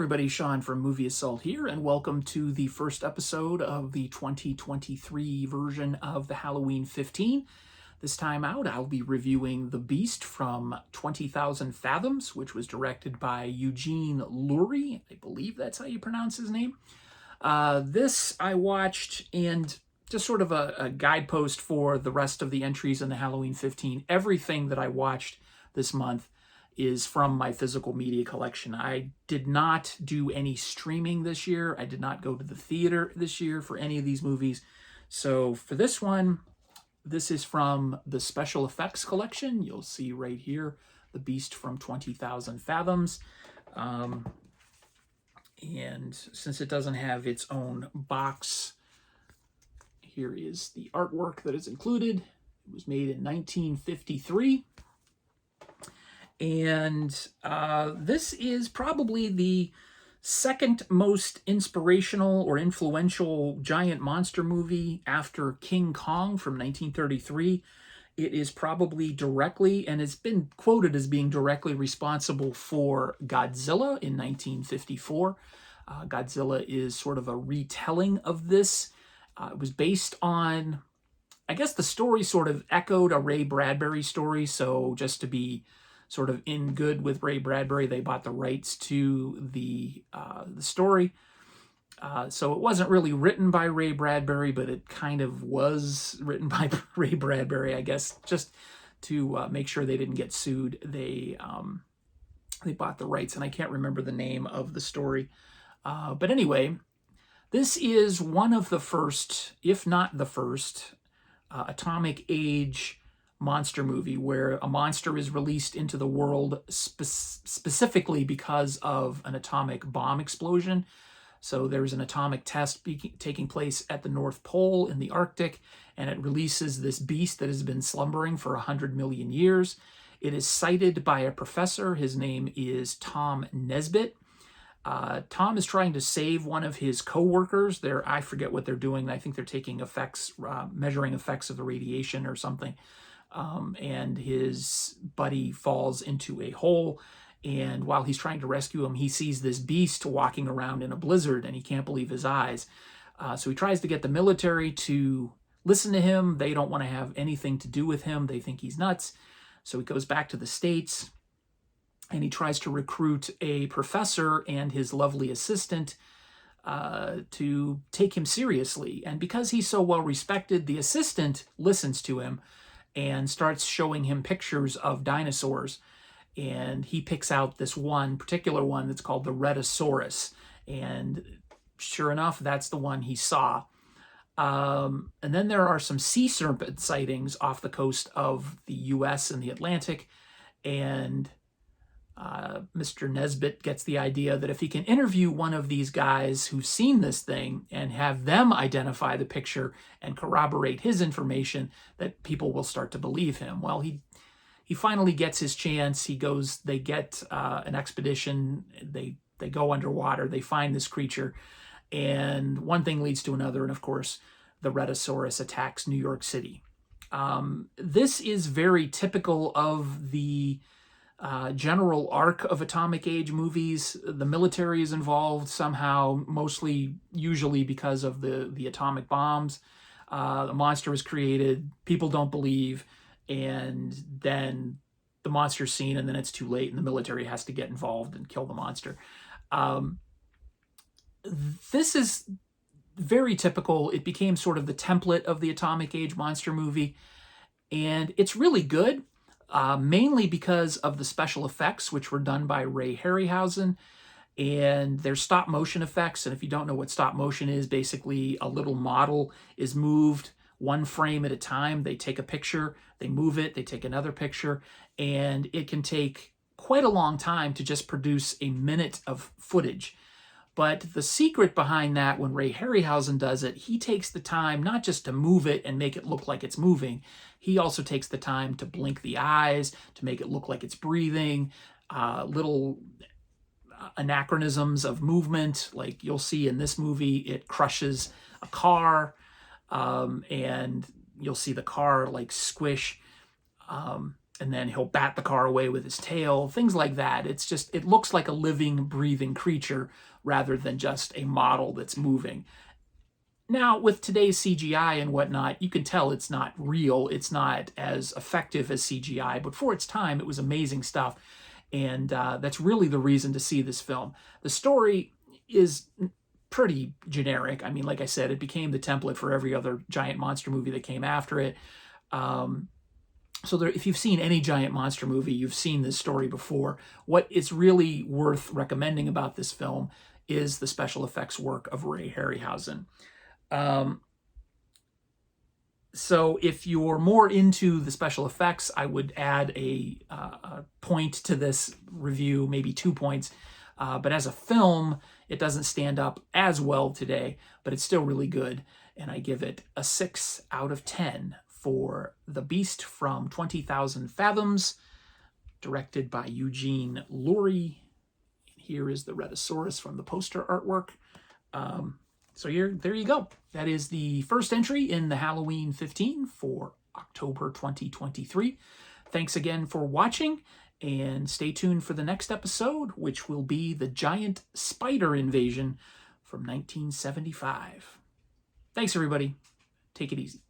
everybody, Sean from Movie Assault here, and welcome to the first episode of the 2023 version of the Halloween 15. This time out, I'll be reviewing The Beast from 20,000 Fathoms, which was directed by Eugene Lurie. I believe that's how you pronounce his name. This I watched, and just sort of a guidepost for the rest of the entries in the Halloween 15. Everything that I watched this month is from my physical media collection. I did not do any streaming this year. I did not go to the theater this year for any of these movies. So for this one, this is from the special effects collection. You'll see right here, The Beast from 20,000 Fathoms. And since it doesn't have its own box, here is the artwork that is included. It was made in 1953. And this is probably the second most inspirational or influential giant monster movie after King Kong from 1933. It is probably directly, and it's been quoted as being directly responsible for Godzilla in 1954. Godzilla is sort of a retelling of this. It was based on, I guess the story sort of echoed a Ray Bradbury story, so just to be sort of in good with Ray Bradbury, they bought the rights to the story. So it wasn't really written by Ray Bradbury, but it kind of was written by Ray Bradbury, I guess, just to make sure they didn't get sued. They bought the rights, and I can't remember the name of the story. But anyway, this is one of the first, if not the first, atomic age monster movie where a monster is released into the world specifically because of an atomic bomb explosion. So there's an atomic test taking place at the North Pole in the Arctic, and it releases this beast that has been slumbering for 100 million years. It is cited by a professor. His name is Tom Nesbitt. Tom is trying to save one of his co-workers. I forget what they're doing. I think they're taking effects, measuring effects of the radiation or something. And his buddy falls into a hole, and while he's trying to rescue him, he sees this beast walking around in a blizzard, and he can't believe his eyes. So he tries to get the military to listen to him. They don't want to have anything to do with him. They think he's nuts. So he goes back to the States, and he tries to recruit a professor and his lovely assistant to take him seriously. And because he's so well respected, the assistant listens to him and starts showing him pictures of dinosaurs. And he picks out this one particular one that's called the Rhedosaurus. And sure enough, that's the one he saw. And then there are some sea serpent sightings off the coast of the US and the Atlantic. And Mr. Nesbitt gets the idea that if he can interview one of these guys who's seen this thing and have them identify the picture and corroborate his information, that people will start to believe him. Well, he finally gets his chance. They get an expedition. They go underwater. They find this creature, and one thing leads to another. And of course, the Rhedosaurus attacks New York City. This is very typical of the general arc of atomic age movies. The military is involved somehow, usually because of the atomic bombs. The monster is created, people don't believe, and then the monster's seen, and then it's too late, and the military has to get involved and kill the monster. This is very typical. It became sort of the template of the atomic age monster movie, and it's really good. Mainly because of the special effects, which were done by Ray Harryhausen, and there's stop motion effects. And if you don't know what stop motion is, basically a little model is moved one frame at a time. They take a picture, they move it, they take another picture, and it can take quite a long time to just produce a minute of footage. But the secret behind that, when Ray Harryhausen does it, he takes the time not just to move it and make it look like it's moving. He also takes the time to blink the eyes, to make it look like it's breathing, little anachronisms of movement. Like you'll see in this movie, it crushes a car, and you'll see the car like squish. and then he'll bat the car away with his tail, things like that. It's just, it looks like a living, breathing creature rather than just a model that's moving. Now, with today's CGI and whatnot, you can tell it's not real. It's not as effective as CGI, but for its time, it was amazing stuff. And that's really the reason to see this film. The story is pretty generic. I mean, like I said, it became the template for every other giant monster movie that came after it. So there, if you've seen any giant monster movie, you've seen this story before. What is really worth recommending about this film is the special effects work of Ray Harryhausen. So if you're more into the special effects, I would add a point to this review, maybe 2 points. But as a film, it doesn't stand up as well today, but it's still really good. And I give it a 6 out of 10 for The Beast from 20,000 Fathoms, directed by Eugene Lurie. Here is the Rhedosaurus from the poster artwork. So there you go. That is the first entry in the Halloween 15 for October 2023. Thanks again for watching, and stay tuned for the next episode, which will be the giant spider invasion from 1975. Thanks, everybody. Take it easy.